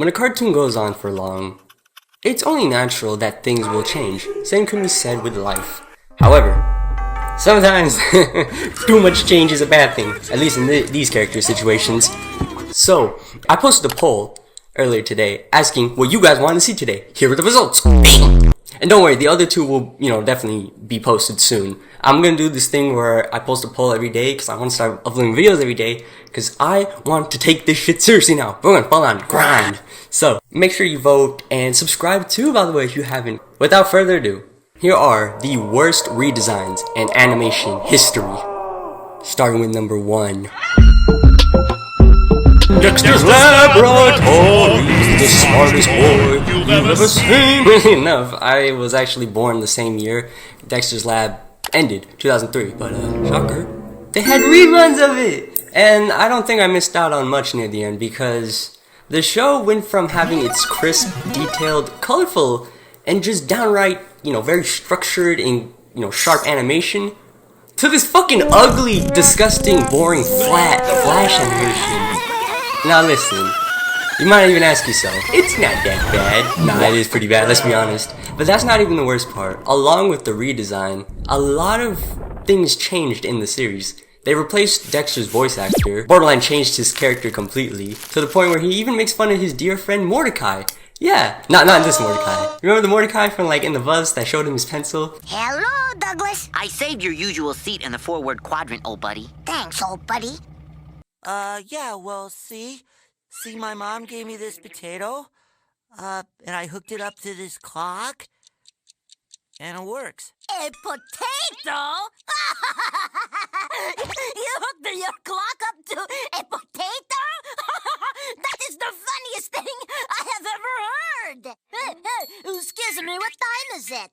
When a cartoon goes on for long, it's only natural that things will change. Same can be said with life. However, sometimes too much change is a bad thing, at least in these character situations. So, I posted a poll earlier today asking what you guys want to see today. Here are the results. Bang! And don't worry, the other two will, definitely be posted soon. I'm gonna do this thing where I post a poll every day because I want to start uploading videos every day because I want to take this shit seriously now. We're gonna full on grind. So, make sure you vote and subscribe too, by the way, if you haven't. Without further ado, here are the worst redesigns in animation history. Starting with number 1. Dexters Laboratory, the smartest boy you've ever seen. Really enough, I was actually born the same year Dexters Lab ended, 2003, but shocker, they had reruns of it, and I don't think I missed out on much near the end because the show went from having its crisp, detailed, colorful, and just downright, very structured and, sharp animation to this fucking ugly, disgusting, boring, flat, flash animation. Now listen, you might even ask yourself, it's not that bad. Nah, it is pretty bad, let's be honest. But that's not even the worst part. Along with the redesign, a lot of things changed in the series. They replaced Dexter's voice actor, borderline changed his character completely, to the point where he even makes fun of his dear friend Mordecai. Yeah, not this Mordecai. Remember the Mordecai from in the bus that showed him his pencil? Hello, Douglas. I saved your usual seat in the forward quadrant, old buddy. Thanks, old buddy. Yeah, well, see, my mom gave me this potato, and I hooked it up to this clock, and it works. A potato? You hooked your clock up to a potato? That is the funniest thing I have ever heard. Excuse me, what time is it?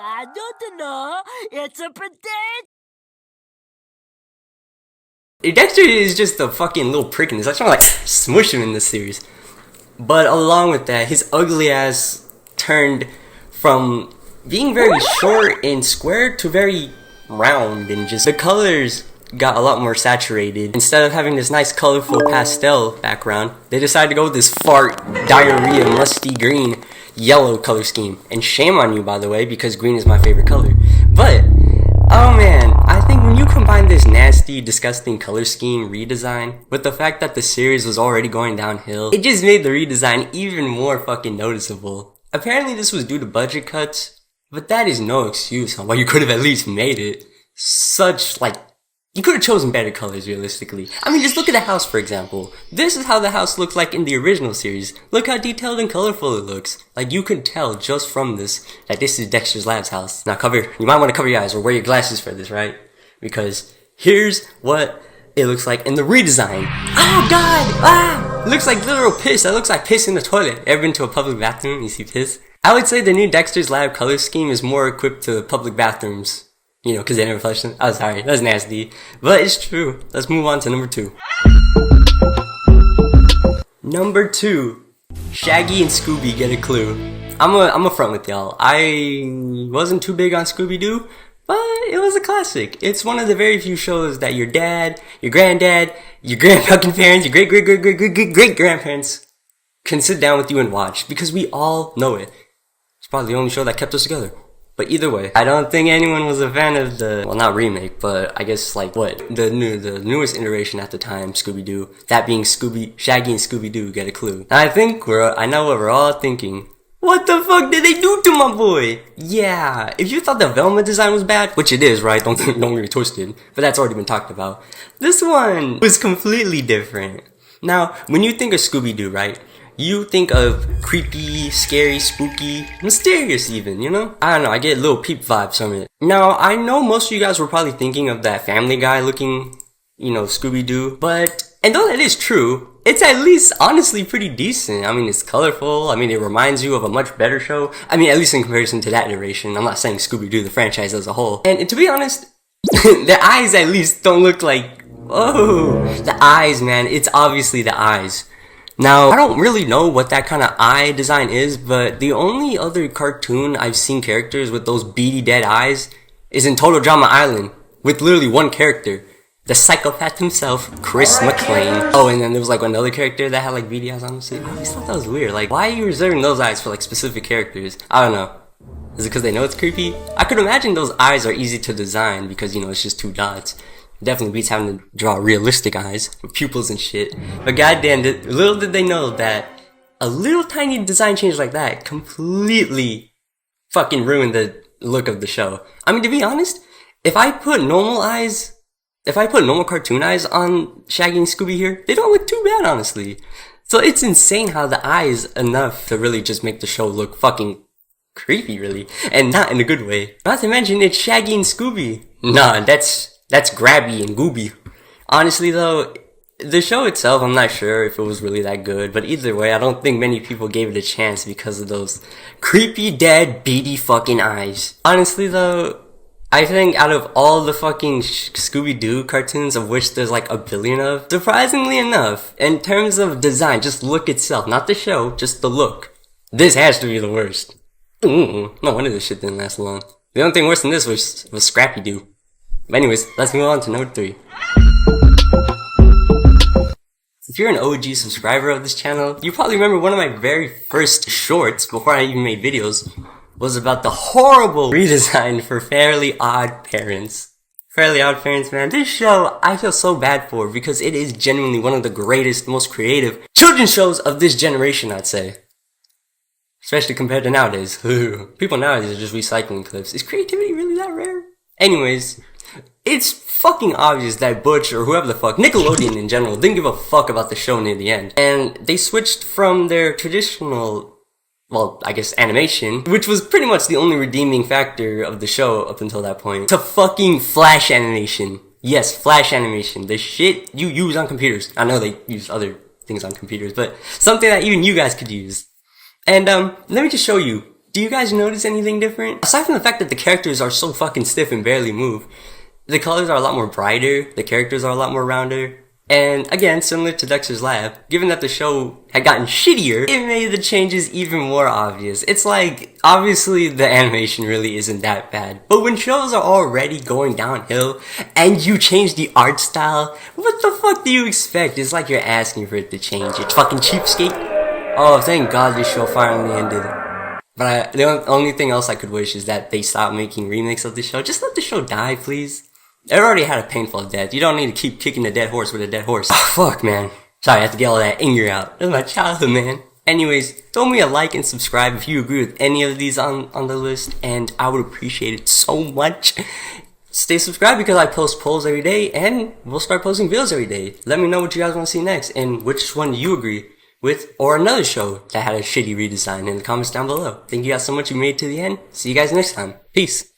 I don't know. It's a potato. Dexter is just a fucking little prick in this. I just want to smush him in this series. But along with that, his ugly ass turned from being very short and square to very round, and just the colors got a lot more saturated. Instead of having this nice colorful pastel background, they decided to go with this fart, diarrhea, musty green, yellow color scheme. And shame on you, by the way, because green is my favorite color. But oh man, I think when you combine this nasty, disgusting color scheme redesign with the fact that the series was already going downhill, it just made the redesign even more fucking noticeable. Apparently this was due to budget cuts, but that is no excuse on why you could have at least made it you could have chosen better colors realistically. I mean, just look at the house for example. This is how the house looked like in the original series. Look how detailed and colorful it looks. You could tell just from this that this is Dexter's Lab's house. Now you might want to cover your eyes or wear your glasses for this, right? Because here's what it looks like in the redesign. Oh god! It looks like literal piss. That looks like piss in the toilet. Ever been to a public bathroom and you see piss? I would say the new Dexter's Lab color scheme is more equipped to public bathrooms. Because they never flushed them. Oh, sorry, that's nasty. But it's true. Let's move on to number 2. Number 2. Shaggy and Scooby get a clue. I'm a front with y'all. I wasn't too big on ScoobyDoo, but it was a classic. It's one of the very few shows that your dad, your granddad, your grandfucking parents, your great-great-great-great-great-grandparents can sit down with you and watch, because we all know it. It's probably the only show that kept us together. But either way, I don't think anyone was a fan of not remake, but I guess the newest iteration at the time, ScoobyDoo. That being Shaggy and Scooby-Doo get a clue. And I know what we're all thinking. What the fuck did they do to my boy? Yeah, if you thought the Velma design was bad, which it is, right? Don't get me twisted, but that's already been talked about. This one was completely different. Now, when you think of Scooby-Doo, right? You think of creepy, scary, spooky, mysterious even, I don't know, I get little peep vibes from it. Now, I know most of you guys were probably thinking of that Family Guy looking, Scooby-Doo, and though that is true, it's at least honestly pretty decent. I mean, it's colorful, it reminds you of a much better show. At least in comparison to that iteration. I'm not saying Scooby-Doo, the franchise as a whole. And to be honest, the eyes at least don't look the eyes, man, it's obviously the eyes. Now, I don't really know what that kind of eye design is, but the only other cartoon I've seen characters with those beady dead eyes is in Total Drama Island, with literally one character. The psychopath himself, Chris McClane. Oh, and then there was like another character that had like beady eyes, honestly. I always thought that was weird. Like, why are you reserving those eyes for like specific characters? I don't know. Is it because they know it's creepy? I could imagine those eyes are easy to design because, you know, it's just 2 dots. Definitely beats having to draw realistic eyes with pupils and shit. But goddamn, little did they know that a little tiny design change like that completely fucking ruined the look of the show. I mean, to be honest, if I put normal cartoon eyes on Shaggy and Scooby here, they don't look too bad, honestly. So it's insane how the eye is enough to really just make the show look fucking creepy, really. And not in a good way. Not to mention, it's Shaggy and Scooby. Nah, that's grabby and gooby. Honestly though, the show itself, I'm not sure if it was really that good, but either way, I don't think many people gave it a chance because of those creepy, dead, beady fucking eyes. Honestly though, I think out of all the fucking ScoobyDoo cartoons, of which there's like a billion of, surprisingly enough, in terms of design, just look itself, not the show, just the look, this has to be the worst. No wonder this shit didn't last long. The only thing worse than this was ScrappyDoo. But anyways, let's move on to number 3. If you're an OG subscriber of this channel, you probably remember one of my very first shorts, before I even made videos, was about the horrible redesign for Fairly Odd Parents. Fairly Odd Parents, man, this show I feel so bad for because it is genuinely one of the greatest, most creative children's shows of this generation, I'd say. Especially compared to nowadays. People nowadays are just recycling clips. Is creativity really that rare? Anyways, it's fucking obvious that Butch, or whoever the fuck, Nickelodeon in general, didn't give a fuck about the show near the end. And they switched from their traditional, well, I guess animation, which was pretty much the only redeeming factor of the show up until that point, to fucking Flash animation. Yes, Flash animation. The shit you use on computers. I know they use other things on computers, but something that even you guys could use. And let me just show you. Do you guys notice anything different? Aside from the fact that the characters are so fucking stiff and barely move, the colors are a lot more brighter, the characters are a lot more rounder, and again, similar to Dexters Lab, given that the show had gotten shittier, it made the changes even more obvious. It's like, obviously the animation really isn't that bad, but when shows are already going downhill, and you change the art style, what the fuck do you expect? It's like you're asking for it to change. It's fucking cheapskate. Oh, thank God this show finally ended. But the only thing else I could wish is that they stop making remakes of the show. Just let the show die, please. It already had a painful death. You don't need to keep kicking a dead horse with a dead horse. Oh, fuck, man. Sorry, I have to get all that anger out. That's my childhood, man. Anyways, throw me a like and subscribe if you agree with any of these on the list, and I would appreciate it so much. Stay subscribed because I post polls every day, and we'll start posting videos every day. Let me know what you guys want to see next, and which one do you agree with, or another show that had a shitty redesign in the comments down below. Thank you guys so much you made it to the end. See you guys next time. Peace.